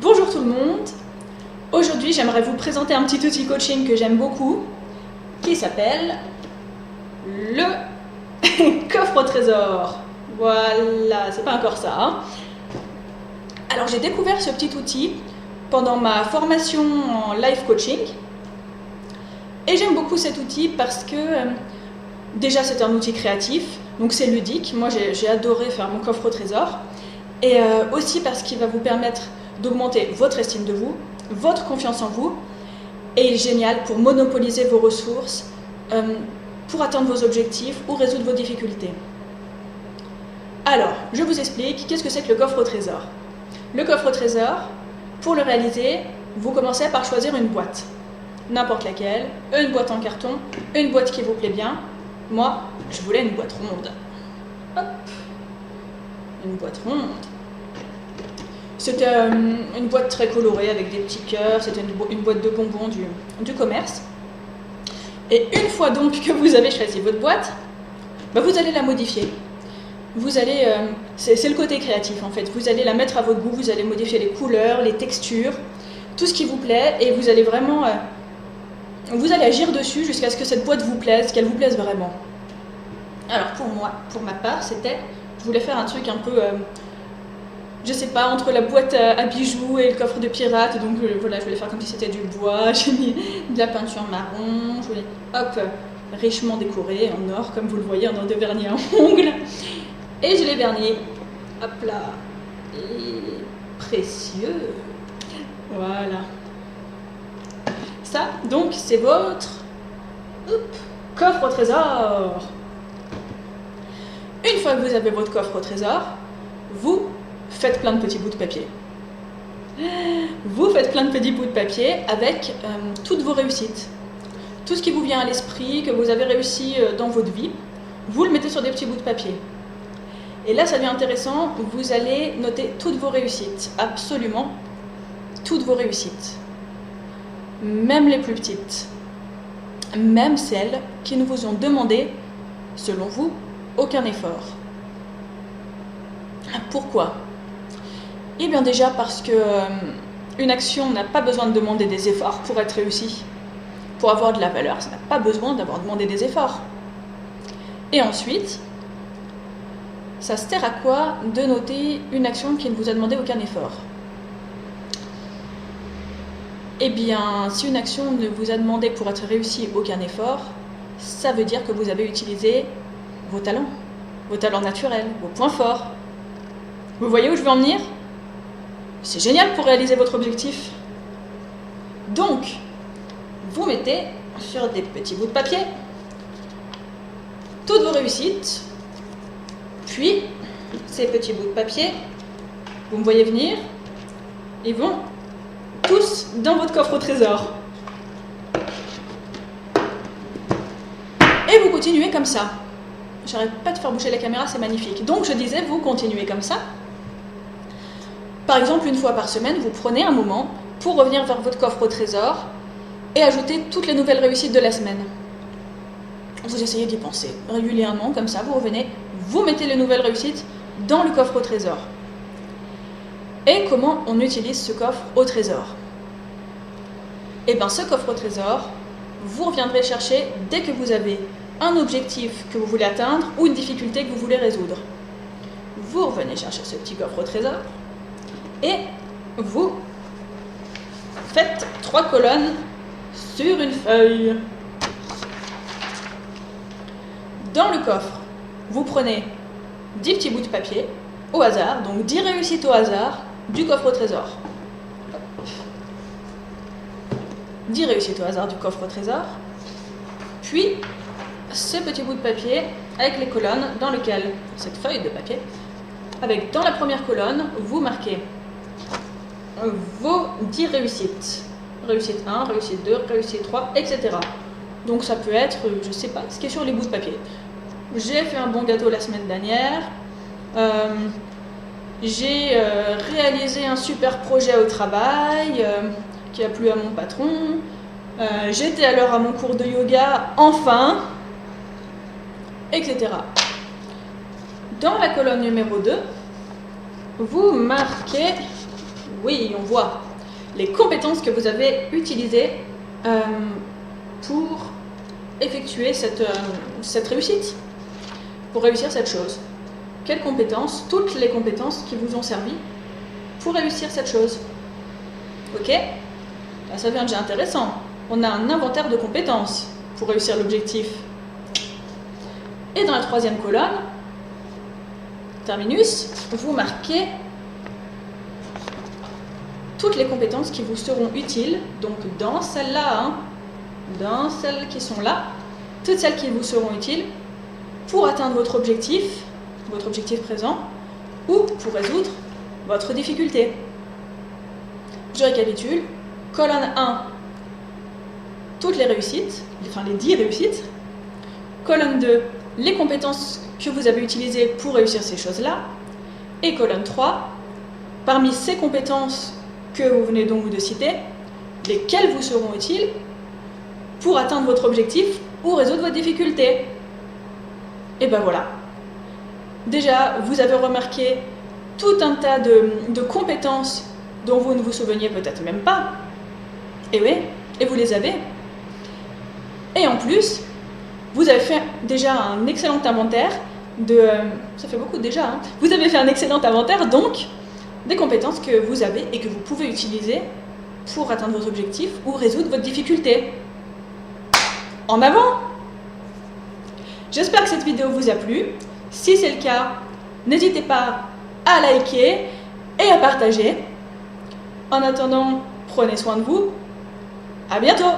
Bonjour tout le monde. Aujourd'hui, j'aimerais vous présenter un petit outil coaching que j'aime beaucoup, qui s'appelle le coffre au trésor. Voilà, c'est pas encore ça, hein. Alors, j'ai découvert ce petit outil pendant ma formation en life coaching. Et j'aime beaucoup cet outil parce que, déjà, c'est un outil créatif, donc c'est ludique. Moi, j'ai adoré faire mon coffre au trésor. Et aussi parce qu'il va vous permettre d'augmenter votre estime de vous, votre confiance en vous, et il est génial pour monopoliser vos ressources, pour atteindre vos objectifs ou résoudre vos difficultés. Alors, je vous explique, qu'est-ce que c'est que le coffre au trésor? Le coffre au trésor, pour le réaliser, vous commencez par choisir une boîte, n'importe laquelle, une boîte en carton, une boîte qui vous plaît bien. Moi, je voulais une boîte ronde. Hop, une boîte ronde. C'était une boîte très colorée avec des petits cœurs, c'était une boîte de bonbons du commerce. Et une fois donc que vous avez choisi votre boîte, vous allez la modifier. Vous allez, c'est le côté créatif en fait, vous allez la mettre à votre goût, vous allez modifier les couleurs, les textures, tout ce qui vous plaît, et vous allez vraiment, vous allez agir dessus jusqu'à ce que cette boîte vous plaise, qu'elle vous plaise vraiment. Alors pour ma part, je voulais faire un truc un peu... je sais pas, entre la boîte à bijoux et le coffre de pirate, donc voilà, je voulais faire comme si c'était du bois, j'ai mis de la peinture marron, je voulais, hop, richement décoré en or, comme vous le voyez, en or de vernis à ongles, et je l'ai verni, hop là, et précieux, voilà. Ça, donc, c'est votre coffre au trésor. Une fois que vous avez votre coffre au trésor, vous faites plein de petits bouts de papier. Vous faites plein de petits bouts de papier avec toutes vos réussites. Tout ce qui vous vient à l'esprit, que vous avez réussi dans votre vie, vous le mettez sur des petits bouts de papier. Et là, ça devient intéressant, vous allez noter toutes vos réussites, absolument toutes vos réussites. Même les plus petites. Même celles qui ne vous ont demandé, selon vous, aucun effort. Pourquoi ? Eh bien déjà parce que une action n'a pas besoin de demander des efforts pour être réussie. Pour avoir de la valeur, ça n'a pas besoin d'avoir demandé des efforts. Et ensuite, ça sert à quoi de noter une action qui ne vous a demandé aucun effort? Eh bien, si une action ne vous a demandé pour être réussie aucun effort, ça veut dire que vous avez utilisé vos talents naturels, vos points forts. Vous voyez où je veux en venir? C'est génial pour réaliser votre objectif. Donc, vous mettez sur des petits bouts de papier toutes vos réussites, puis ces petits bouts de papier, vous me voyez venir, ils vont tous dans votre coffre au trésor. Et vous continuez comme ça. J'arrête pas de faire bouger la caméra, c'est magnifique. Donc je disais, vous continuez comme ça. Par exemple, une fois par semaine, vous prenez un moment pour revenir vers votre coffre au trésor et ajouter toutes les nouvelles réussites de la semaine. Vous essayez d'y penser régulièrement, comme ça, vous revenez, vous mettez les nouvelles réussites dans le coffre au trésor. Et comment on utilise ce coffre au trésor? Eh bien, ce coffre au trésor, vous reviendrez chercher dès que vous avez un objectif que vous voulez atteindre ou une difficulté que vous voulez résoudre. Vous revenez chercher ce petit coffre au trésor et vous faites 3 colonnes sur une feuille. Dans le coffre, vous prenez 10 petits bouts de papier au hasard, donc 10 réussites au hasard du coffre au trésor. 10 réussites au hasard du coffre au trésor, puis ce petit bout de papier avec les colonnes dans lequel, cette feuille de papier, avec dans la première colonne, vous marquez vos 10 réussites. Réussite 1, réussite 2, réussite 3, etc. Donc ça peut être, je sais pas, ce qui est sur les bouts de papier. J'ai fait un bon gâteau la semaine dernière, j'ai réalisé un super projet au travail qui a plu à mon patron, j'étais à l'heure à mon cours de yoga, enfin, etc. Dans la colonne numéro 2, vous marquez Oui, on voit les compétences que vous avez utilisées pour effectuer cette réussite, pour réussir cette chose. Quelles compétences? Toutes les compétences qui vous ont servi pour réussir cette chose. Ok? Là, ça devient déjà intéressant. On a un inventaire de compétences pour réussir l'objectif. Et dans la troisième colonne, terminus, vous marquez toutes les compétences qui vous seront utiles, donc dans celles-là, hein, dans celles qui sont là, toutes celles qui vous seront utiles pour atteindre votre objectif présent, ou pour résoudre votre difficulté. Je récapitule. Colonne 1, toutes les réussites, enfin les 10 réussites. Colonne 2, les compétences que vous avez utilisées pour réussir ces choses-là. Et colonne 3, parmi ces compétences que vous venez donc de citer, lesquelles vous seront utiles pour atteindre votre objectif ou résoudre votre difficulté. Et ben voilà. Déjà, vous avez remarqué tout un tas de compétences dont vous ne vous souveniez peut-être même pas. Et oui, et vous les avez. Et en plus, vous avez fait déjà un excellent inventaire ça fait beaucoup déjà, hein. Vous avez fait un excellent inventaire donc des compétences que vous avez et que vous pouvez utiliser pour atteindre votre objectif ou résoudre votre difficulté. En avant! J'espère que cette vidéo vous a plu. Si c'est le cas, n'hésitez pas à liker et à partager. En attendant, prenez soin de vous. À bientôt!